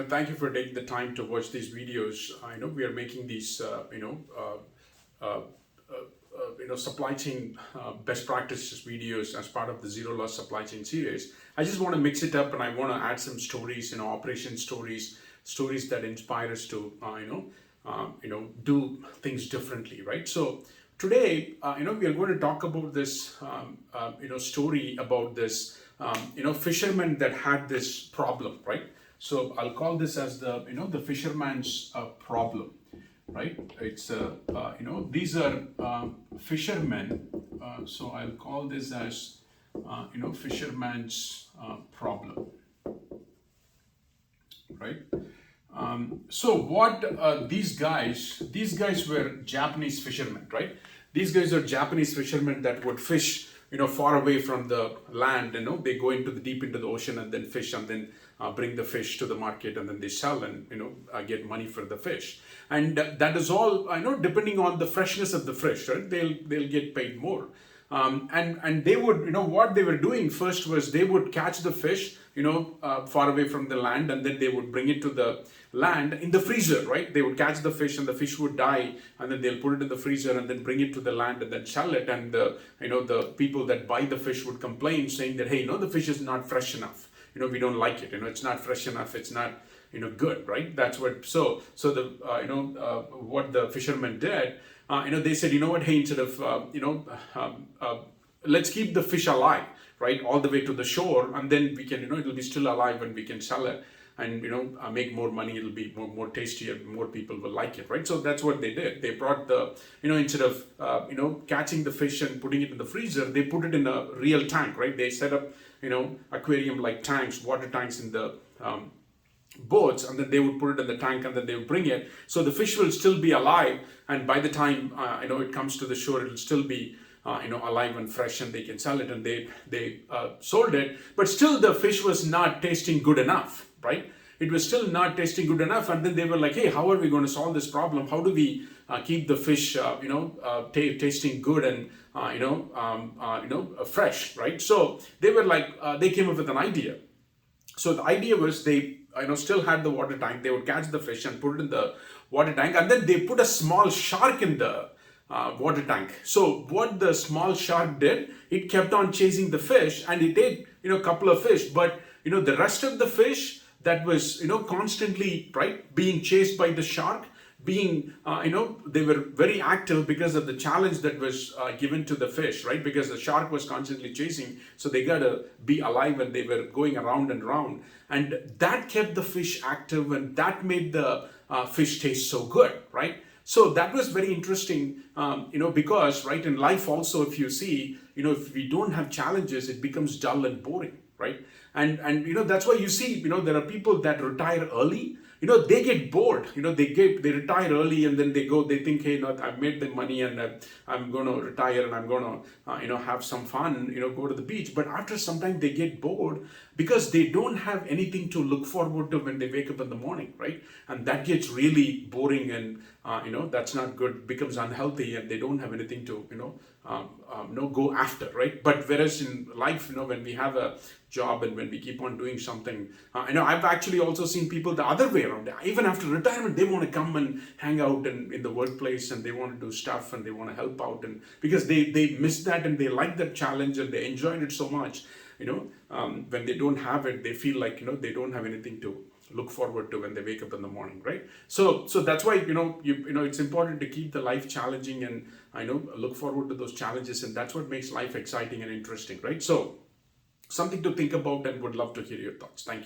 Thank you for taking the time to watch these videos. I know we are making these, supply chain best practices videos as part of the Zero Loss Supply Chain series. I just want to mix it up, and I want to add some stories, operation stories, stories that inspire us to, do things differently, right? So today, we are going to talk about this, story about this, fisherman that had this problem, right? So I'll call this as the fisherman's problem, right? It's these are fishermen. So I'll call this as fisherman's problem, right? So what these guys were Japanese fishermen, right? These guys are Japanese fishermen that would fish, far away from the land. They go into the deep into the ocean and then fish, and then bring the fish to the market, and then they sell and get money for the fish. And that is all, depending on the freshness of the fish, right? They'll get paid more. And they would, what they were doing first was they would catch the fish, far away from the land, and then they would bring it to the land in the freezer, right? They would catch the fish and the fish would die, and then they'll put it in the freezer and then bring it to the land and then sell it. And the people that buy the fish would complain, saying that, hey, the fish is not fresh enough. We don't like it. It's not fresh enough. It's not, good, right? That's what. So the what the fishermen did. They said, what, hey, instead of, let's keep the fish alive, right, all the way to the shore, and then we can, it'll be still alive and we can sell it and, make more money. It'll be more tastier, more people will like it, right? So that's what they did. They brought the, instead of, catching the fish and putting it in the freezer, they put it in a real tank, right? They set up, aquarium-like tanks, water tanks in the, boats, and then they would put it in the tank and then they would bring it. So the fish will still be alive, and by the time it comes to the shore, it'll still be alive and fresh, and they can sell it. And they sold it, but still the fish was not tasting good enough, right? It was still not tasting good enough. And then they were like, hey, how are we going to solve this problem? How do we keep the fish tasting good and fresh, right? So they were like, they came up with an idea. So the idea was they still had the water tank. They would catch the fish and put it in the water tank, and then they put a small shark in the water tank. So what the small shark did, it kept on chasing the fish, and it ate a couple of fish, but the rest of the fish that was constantly, right, being chased by the shark, being they were very active because of the challenge that was given to the fish, right? Because the shark was constantly chasing, so they got to be alive, and they were going around and around, and that kept the fish active, and that made the fish taste so good, right? So that was very interesting, because, right, in life also, if you see, if we don't have challenges, it becomes dull and boring, right? And that's why you see, there are people that retire early. They get bored. They retire early, and then they think, hey, I've made the money, and I'm going to retire, and I'm going to, have some fun, go to the beach. But after some time, they get bored because they don't have anything to look forward to when they wake up in the morning, right? And that gets really boring, and that's not good. Becomes unhealthy, and they don't have anything to go after, right? But whereas in life, when we have a job and when we keep on doing something, I've actually also seen people the other way around. Even after retirement, they want to come and hang out in the workplace, and they want to do stuff, and they want to help out, and because they miss that, and they like that challenge, and they enjoyed it so much. When they don't have it, they feel like they don't have anything to look forward to when they wake up in the morning, right? So that's why it's important to keep the life challenging, and look forward to those challenges, and that's what makes life exciting and interesting, right? So something to think about, and would love to hear your thoughts. Thank you.